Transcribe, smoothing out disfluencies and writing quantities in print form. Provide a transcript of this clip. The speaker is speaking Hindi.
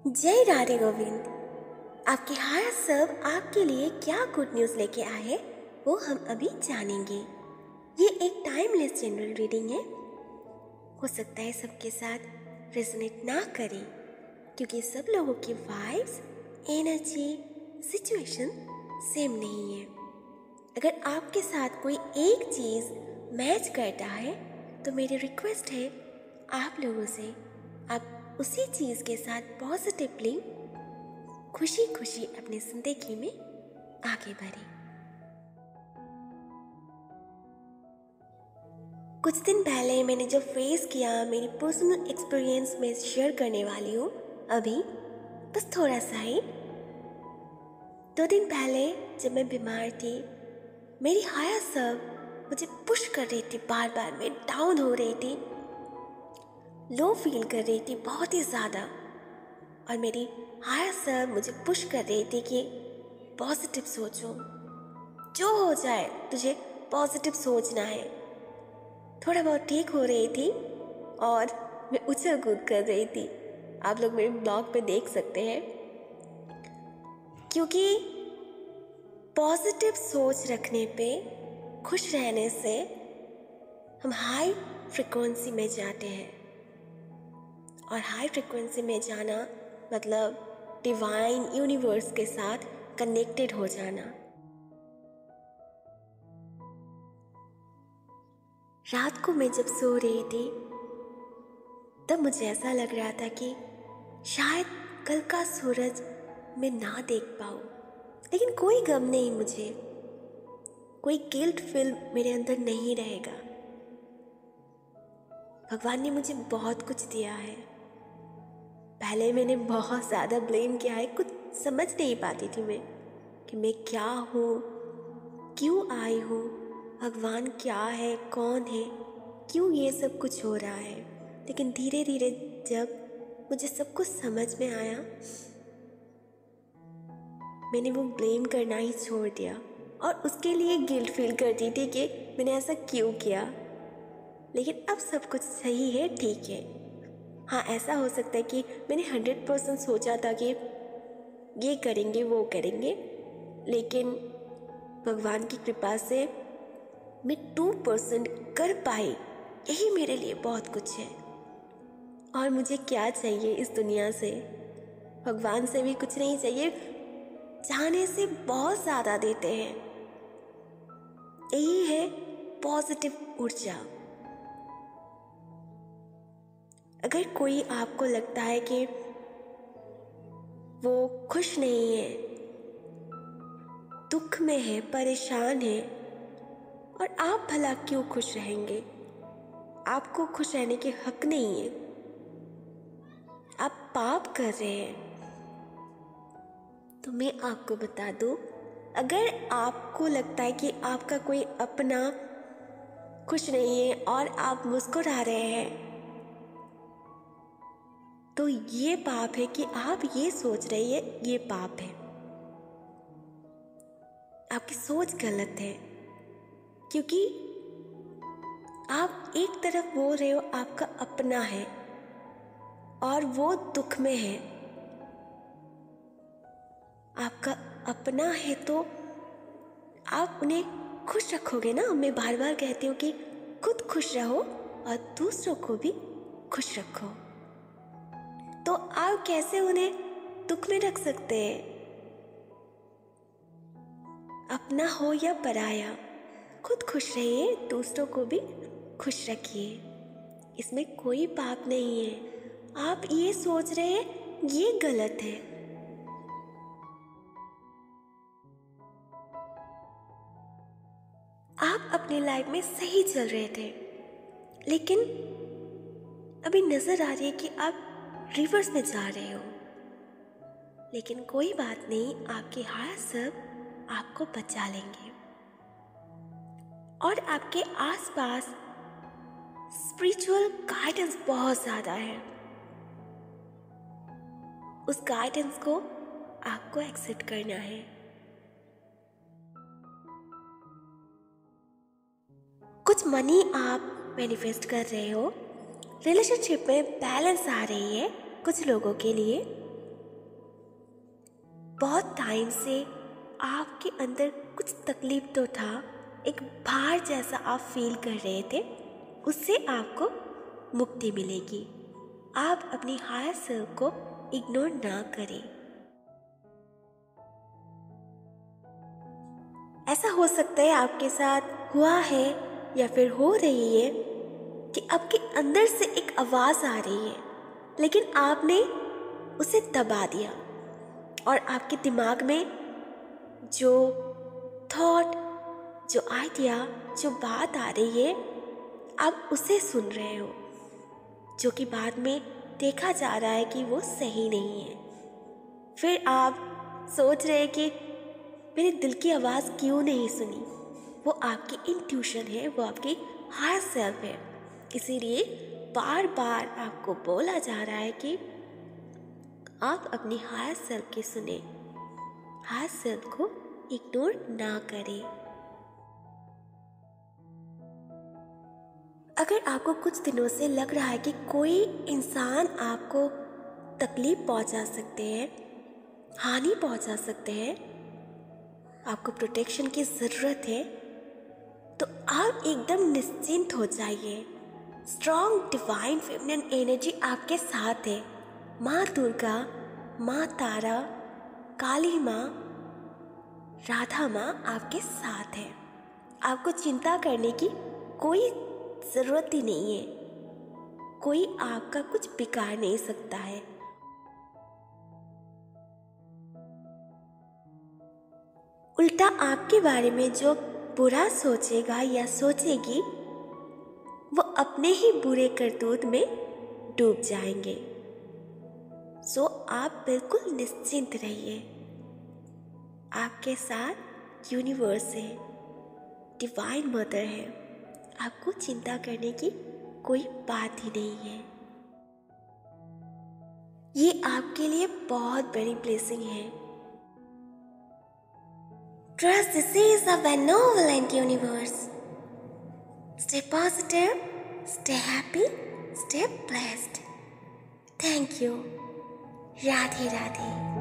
जय राधे गोविंद। आपके हायर सब आपके लिए क्या गुड न्यूज़ लेके आए हैं वो हम अभी जानेंगे। ये एक टाइमलेस जनरल रीडिंग है। हो सकता है सबके साथ रेजोनेट ना करे क्योंकि सब लोगों की वाइब्स, एनर्जी, सिचुएशन सेम नहीं है। अगर आपके साथ कोई एक चीज़ मैच करता है तो मेरी रिक्वेस्ट है आप लोगों से आप उसी चीज़ के साथ पॉजिटिवली खुशी खुशी अपनी जिंदगी में आगे बढ़े। कुछ दिन पहले मैंने जो फेस किया मेरी पर्सनल एक्सपीरियंस में शेयर करने वाली हूँ अभी, बस थोड़ा सा ही। 2 दिन पहले जब मैं बीमार थी, मेरी हायर सब मुझे पुश कर रही थी, बार बार मैं डाउन हो रही थी, लो फील कर रही थी बहुत ही ज़्यादा। और मेरी हायर सब मुझे पुश कर रही थी कि पॉजिटिव सोचो, जो हो जाए तुझे पॉजिटिव सोचना है। थोड़ा बहुत ठीक हो रही थी और मैं उछल कूद कर रही थी। आप लोग मेरे ब्लॉग पे देख सकते हैं, क्योंकि पॉजिटिव सोच रखने पे, खुश रहने से हम हाई फ्रिक्वेंसी में जाते हैं। और हाई फ्रिक्वेंसी में जाना मतलब डिवाइन यूनिवर्स के साथ कनेक्टेड हो जाना। रात को मैं जब सो रही थी तब मुझे ऐसा लग रहा था कि शायद कल का सूरज मैं ना देख पाऊँ, लेकिन कोई गम नहीं, मुझे कोई गिल्ट फील मेरे अंदर नहीं रहेगा। भगवान ने मुझे बहुत कुछ दिया है। पहले मैंने बहुत ज़्यादा ब्लेम किया है, कुछ समझ नहीं पाती थी मैं कि मैं क्या हूँ, क्यों आई हूँ, भगवान क्या है, कौन है, क्यों ये सब कुछ हो रहा है। लेकिन धीरे धीरे जब मुझे सब कुछ समझ में आया, मैंने वो ब्लेम करना ही छोड़ दिया और उसके लिए गिल्ट फील करती थी कि मैंने ऐसा क्यों किया। लेकिन अब सब कुछ सही है, ठीक है। हाँ, ऐसा हो सकता है कि मैंने 100% सोचा था कि ये करेंगे वो करेंगे, लेकिन भगवान की कृपा से मैं 2% कर पाई। यही मेरे लिए बहुत कुछ है। और मुझे क्या चाहिए इस दुनिया से? भगवान से भी कुछ नहीं चाहिए, चाहने से बहुत ज़्यादा देते हैं। यही है पॉजिटिव ऊर्जा। अगर कोई आपको लगता है कि वो खुश नहीं है, दुख में है, परेशान है, और आप भला क्यों खुश रहेंगे? आपको खुश रहने के हक नहीं है। आप पाप कर रहे हैं। तो मैं आपको बता दूं, अगर आपको लगता है कि आपका कोई अपना खुश नहीं है और आप मुस्कुरा रहे हैं, तो ये पाप है कि आप ये सोच रहे हैं, ये पाप है। आपकी सोच गलत है, क्योंकि आप एक तरफ बोल रहे हो आपका अपना है और वो दुख में है। आपका अपना है तो आप उन्हें खुश रखोगे ना। मैं बार बार कहती हूँ कि खुद खुश रहो और दूसरों को भी खुश रखो। तो आप कैसे उन्हें दुख में रख सकते हैं? अपना हो या पराया, खुद खुश रहिए, दूसरों को भी खुश रखिए। इसमें कोई पाप नहीं है। आप ये सोच रहे हैं, ये गलत है। आप अपनी लाइफ में सही चल रहे थे, लेकिन अभी नजर आ रही है कि आप रिवर्स में जा रहे हो। लेकिन कोई बात नहीं, आपके हायर सब आपको बचा लेंगे। और आपके आसपास स्पिरिचुअल गाइडेंस बहुत ज़्यादा है। उस गाइडेंस को आपको एक्सेप्ट करना है। कुछ मनी आप मैनिफेस्ट कर रहे हो, रिलेशनशिप में बैलेंस आ रही है कुछ लोगों के लिए, बहुत टाइम से आपके अंदर कुछ तकलीफ तो था, एक भार जैसा आप फील कर रहे थे, उससे आपको मुक्ति मिलेगी। आप अपनी हायर सेल्फ को इग्नोर ना करें। ऐसा हो सकता है आपके साथ हुआ है या फिर हो रही है कि आपके अंदर से एक आवाज़ आ रही है, लेकिन आपने उसे दबा दिया और आपके दिमाग में जो थॉट, जो आइडिया, जो बात आ रही है, आप उसे सुन रहे हो, जो कि बाद में देखा जा रहा है कि वो सही नहीं है। फिर आप सोच रहे हैं कि मेरे दिल की आवाज़ क्यों नहीं सुनी। वो आपकी इंट्यूशन है, वो आपकी हायर सेल्फ है। इसीलिए बार बार आपको बोला जा रहा है कि आप अपनी हायर सेल्फ की सुने, हायर सेल्फ को इग्नोर ना करें। अगर आपको कुछ दिनों से लग रहा है कि कोई इंसान आपको तकलीफ पहुंचा सकते हैं, हानि पहुंचा सकते हैं, आपको प्रोटेक्शन की ज़रूरत है, तो आप एकदम निश्चिंत हो जाइए। स्ट्रॉन्ग डिवाइन फेमिनिन एनर्जी आपके साथ है। माँ दुर्गा, माँ तारा, काली माँ, राधा माँ आपके साथ है। आपको चिंता करने की कोई ज़रूरत ही नहीं है। कोई आपका कुछ बिगाड़ नहीं सकता है। उल्टा आपके बारे में जो बुरा सोचेगा या सोचेगी, वो अपने ही बुरे करतूत में डूब जाएंगे। सो आप बिल्कुल निश्चिंत रहिए। आपके साथ यूनिवर्स है, डिवाइन मदर है। आपको चिंता करने की कोई बात ही नहीं है। ये आपके लिए बहुत बड़ी ब्लेसिंग है। Trust this is a benevolent universe. Stay positive, stay happy, stay blessed. Thank you. Radhe Radhe.